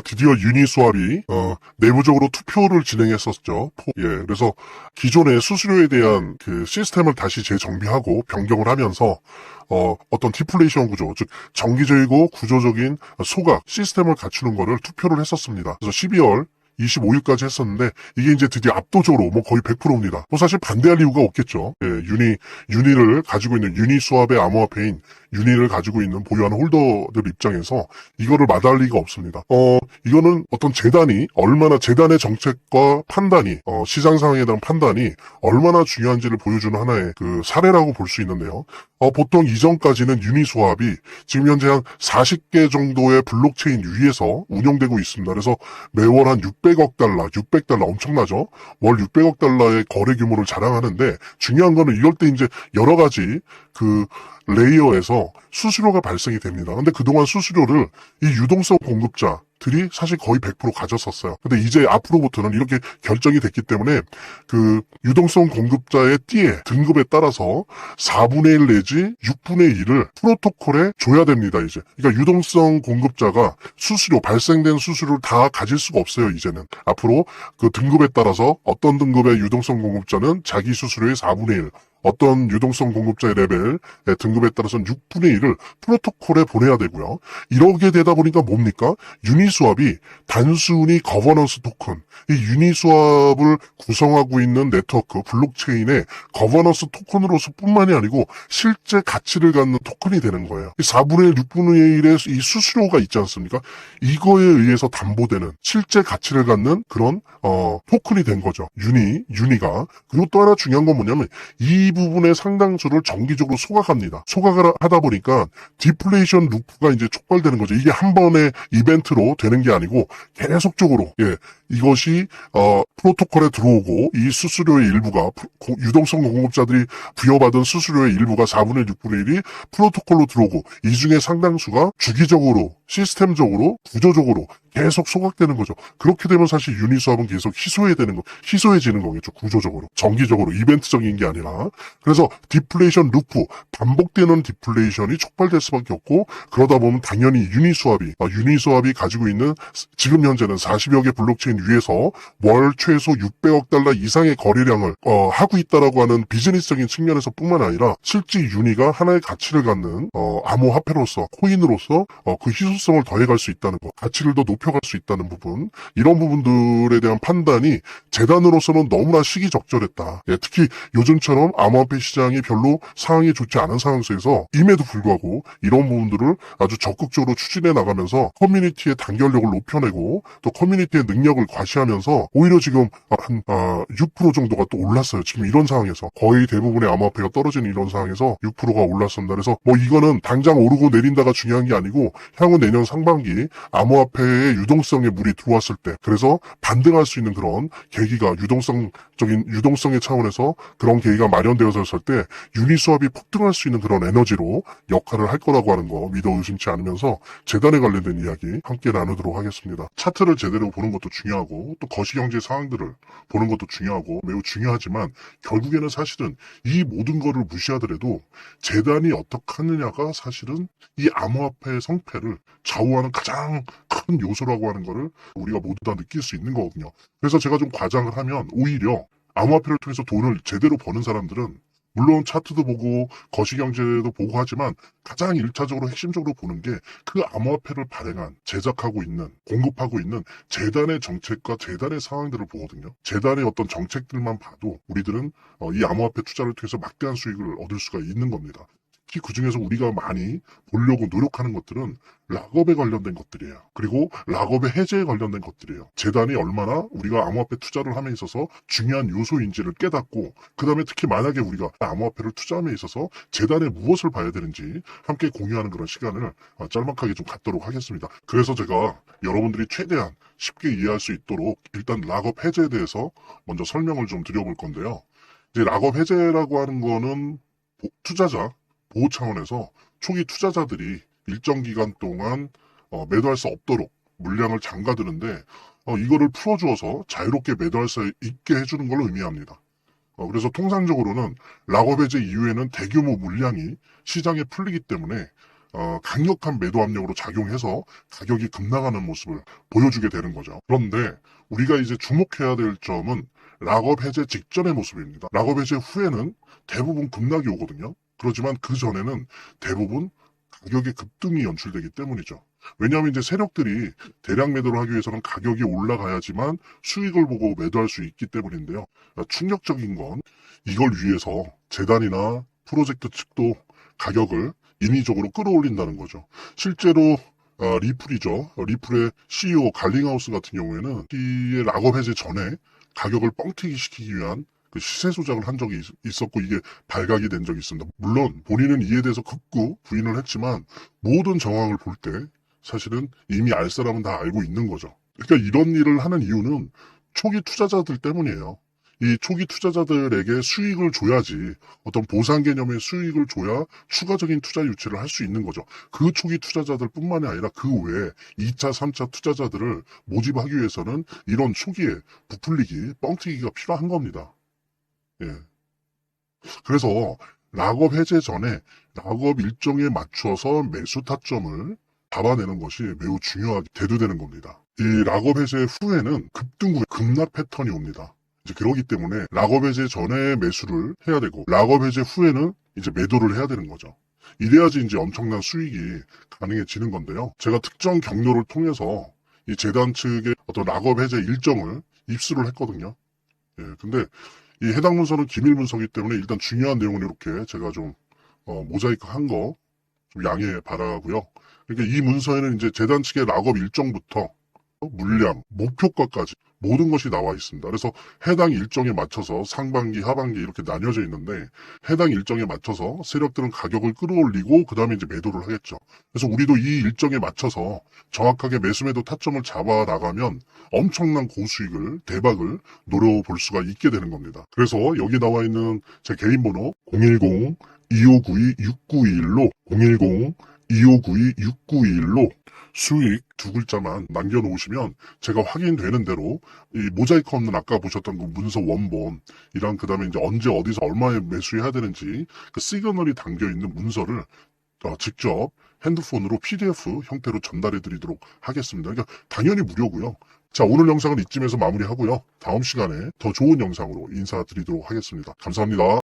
드디어 유니스왑이 내부적으로 투표를 진행했었죠. 그래서 기존의 수수료에 대한 그 시스템을 다시 재정비하고 변경을 하면서 어떤 디플레이션 구조, 즉 정기적이고 구조적인 소각 시스템을 갖추는 거를 투표를 했었습니다. 그래서 12월 25일까지 했었는데 이게 이제 드디어 압도적으로 뭐 거의 100%입니다. 뭐 사실 반대할 이유가 없겠죠. 유니를 가지고 있는 유니스왑의 암호화폐인 유니를 가지고 있는 보유하는 홀더들 입장에서 이거를 마다할 리가 없습니다. 이거는 어떤 재단의 정책과 판단이, 시장 상황에 대한 판단이 얼마나 중요한지를 보여주는 하나의 그 사례라고 볼 수 있는데요. 보통 이전까지는 유니스왑이 지금 현재 한 40개 정도의 블록체인 위에서 운영되고 있습니다. 그래서 매월 한 600억 달러, 600달러 엄청나죠? 월 600억 달러의 거래 규모를 자랑하는데 중요한 거는 이럴 때 이제 여러 가지 그 레이어에서 수수료가 발생이 됩니다. 근데 그동안 수수료를 이 유동성 공급자들이 사실 거의 100% 가졌었어요. 근데 이제 앞으로부터는 이렇게 결정이 됐기 때문에 그 유동성 공급자의 띠에 등급에 따라서 4분의 1 내지 6분의 1을 프로토콜에 줘야 됩니다, 이제. 그러니까 유동성 공급자가 발생된 수수료를 다 가질 수가 없어요, 이제는. 앞으로 그 등급에 따라서 어떤 등급의 유동성 공급자는 자기 수수료의 4분의 1, 어떤 유동성 공급자의 레벨, 등급에 따라서는 6분의 1을 프로토콜에 보내야 되고요. 이렇게 되다 보니까 뭡니까? 유니스왑이 단순히 거버넌스 토큰, 이 유니스왑을 구성하고 있는 네트워크, 블록체인의 거버넌스 토큰으로서 뿐만이 아니고 실제 가치를 갖는 토큰이 되는 거예요. 이 4분의 1, 6분의 1의 이 수수료가 있지 않습니까? 이거에 의해서 담보되는 실제 가치를 갖는 그런 토큰이 된 거죠. 유니가. 그리고 또 하나 중요한 건 뭐냐면 이 부분의 상당수를 정기적으로 소각합니다. 소각을 하다 보니까 디플레이션 루프가 이제 촉발되는 거죠. 이게 한 번의 이벤트로 되는 게 아니고 계속적으로 이것이 프로토콜에 들어오고 이 수수료의 일부가 유동성 공급자들이 부여받은 수수료의 일부가 4분의 1, 6분의 1이 프로토콜로 들어오고 이 중에 상당수가 주기적으로 시스템적으로 구조적으로 계속 소각되는 거죠. 그렇게 되면 사실 유니스왑은 계속 희소해지는 거겠죠. 구조적으로. 정기적으로. 이벤트적인 게 아니라. 그래서 디플레이션 루프, 반복되는 디플레이션이 촉발될 수밖에 없고, 그러다 보면 당연히 유니스왑이 가지고 있는 지금 현재는 40여 개 블록체인 위에서 월 최소 600억 달러 이상의 거래량을 하고 있다라고 하는 비즈니스적인 측면에서 뿐만 아니라 실제 유니가 하나의 가치를 갖는 암호화폐로서, 코인으로서 그 희소성을 더해갈 수 있다는 것, 가치를 더 높여갈 수 있다는 부분, 이런 부분들에 대한 판단이 재단으로서는 너무나 시기적절했다. 특히 요즘처럼 암호화폐 시장이 별로 상황이 좋지 않은 상황 속에서 임에도 불구하고 이런 부분들을 아주 적극적으로 추진해 나가면서 커뮤니티의 단결력을 높여내고 또 커뮤니티의 능력을 과시하면서 오히려 지금 한 6% 정도가 또 올랐어요. 지금 이런 상황에서 거의 대부분의 암호화폐가 떨어지는 이런 상황에서 6%가 올랐습니다. 그래서 뭐 이거는 당장 오르고 내린다가 중요한 게 아니고 향후 내년 상반기 암호화폐의 유동성에 물이 들어왔을 때 그래서 반등할 수 있는 그런 계기가 유동성의 차원에서 그런 계기가 마련되어졌을 때 유니스왑이 폭등할 수 있는 그런 에너지로 역할을 할 거라고 하는 거 믿어 의심치 않으면서 재단에 관련된 이야기 함께 나누도록 하겠습니다. 차트를 제대로 보는 것도 중요하고 또 거시경제 상황들을 보는 것도 중요하고 매우 중요하지만 결국에는 사실은 이 모든 거를 무시하더라도 재단이 어떻게 하느냐가 사실은 이 암호화폐의 성패를 좌우하는 가장 큰 요소라고 하는 거를 우리가 모두 다 느낄 수 있는 거거든요. 그래서 제가 좀 과장을 하면 오히려 암호화폐를 통해서 돈을 제대로 버는 사람들은 물론 차트도 보고 거시경제도 보고 하지만 가장 1차적으로 핵심적으로 보는 게 그 암호화폐를 제작하고 있는, 공급하고 있는 재단의 정책과 재단의 상황들을 보거든요. 재단의 어떤 정책들만 봐도 우리들은 이 암호화폐 투자를 통해서 막대한 수익을 얻을 수가 있는 겁니다. 특히 그중에서 우리가 많이 보려고 노력하는 것들은 락업에 관련된 것들이에요. 그리고 락업의 해제에 관련된 것들이에요. 재단이 얼마나 우리가 암호화폐 투자를 함에 있어서 중요한 요소인지를 깨닫고 그 다음에 특히 만약에 우리가 암호화폐를 투자함에 있어서 재단에 무엇을 봐야 되는지 함께 공유하는 그런 시간을 짤막하게 좀 갖도록 하겠습니다. 그래서 제가 여러분들이 최대한 쉽게 이해할 수 있도록 일단 락업 해제에 대해서 먼저 설명을 좀 드려볼 건데요. 이제 락업 해제라고 하는 거는 투자자 보호 차원에서 초기 투자자들이 일정 기간 동안 매도할 수 없도록 물량을 잠가두는데 이거를 풀어주어서 자유롭게 매도할 수 있게 해주는 걸 의미합니다. 그래서 통상적으로는 락업 해제 이후에는 대규모 물량이 시장에 풀리기 때문에 강력한 매도 압력으로 작용해서 가격이 급락하는 모습을 보여주게 되는 거죠. 그런데 우리가 이제 주목해야 될 점은 락업 해제 직전의 모습입니다. 락업 해제 후에는 대부분 급락이 오거든요. 그렇지만 그 전에는 대부분 가격의 급등이 연출되기 때문이죠. 왜냐하면 이제 세력들이 대량 매도를 하기 위해서는 가격이 올라가야지만 수익을 보고 매도할 수 있기 때문인데요. 충격적인 건 이걸 위해서 재단이나 프로젝트 측도 가격을 인위적으로 끌어올린다는 거죠. 실제로 리플이죠. 리플의 CEO 갈링하우스 같은 경우에는 이 락업 해제 전에 가격을 뻥튀기 시키기 위한 그 시세 조작을 한 적이 있었고 이게 발각이 된 적이 있습니다. 물론 본인은 이에 대해서 극구 부인을 했지만 모든 정황을 볼 때 사실은 이미 알 사람은 다 알고 있는 거죠. 그러니까 이런 일을 하는 이유는 초기 투자자들 때문이에요. 이 초기 투자자들에게 수익을 줘야지 어떤 보상 개념의 수익을 줘야 추가적인 투자 유치를 할 수 있는 거죠. 그 초기 투자자들 뿐만이 아니라 그 외에 2차, 3차 투자자들을 모집하기 위해서는 이런 초기에 부풀리기, 뻥튀기가 필요한 겁니다. 예. 그래서 락업 해제 전에 락업 일정에 맞춰서 매수 타점을 잡아내는 것이 매우 중요하게 대두되는 겁니다. 이 락업 해제 후에는 급등 후에 급락 패턴이 옵니다. 이제 그러기 때문에 락업 해제 전에 매수를 해야 되고 락업 해제 후에는 이제 매도를 해야 되는 거죠. 이래야지 이제 엄청난 수익이 가능해지는 건데요. 제가 특정 경로를 통해서 이 재단 측의 어떤 락업 해제 일정을 입수를 했거든요. 예, 근데 이 해당 문서는 기밀 문서이기 때문에 일단 중요한 내용은 이렇게 제가 좀 모자이크 한 거 좀 양해 바라고요. 그러니까 이 문서에는 이제 재단 측의 락업 일정부터 물량, 목표가까지 모든 것이 나와 있습니다. 그래서 해당 일정에 맞춰서 상반기, 하반기 이렇게 나뉘어져 있는데 해당 일정에 맞춰서 세력들은 가격을 끌어올리고 그 다음에 이제 매도를 하겠죠. 그래서 우리도 이 일정에 맞춰서 정확하게 매수 매도 타점을 잡아 나가면 엄청난 고수익을, 대박을 노려볼 수가 있게 되는 겁니다. 그래서 여기 나와 있는 제 개인 번호 010-2592-6921로 010-2592-6921로 수익 두 글자만 남겨놓으시면 제가 확인되는 대로 이 모자이크 없는 아까 보셨던 그 문서 원본이랑 그 다음에 이제 언제 어디서 얼마에 매수해야 되는지 그 시그널이 담겨있는 문서를 직접 핸드폰으로 PDF 형태로 전달해 드리도록 하겠습니다. 그러니까 당연히 무료고요. 자, 오늘 영상은 이쯤에서 마무리하고요. 다음 시간에 더 좋은 영상으로 인사드리도록 하겠습니다. 감사합니다.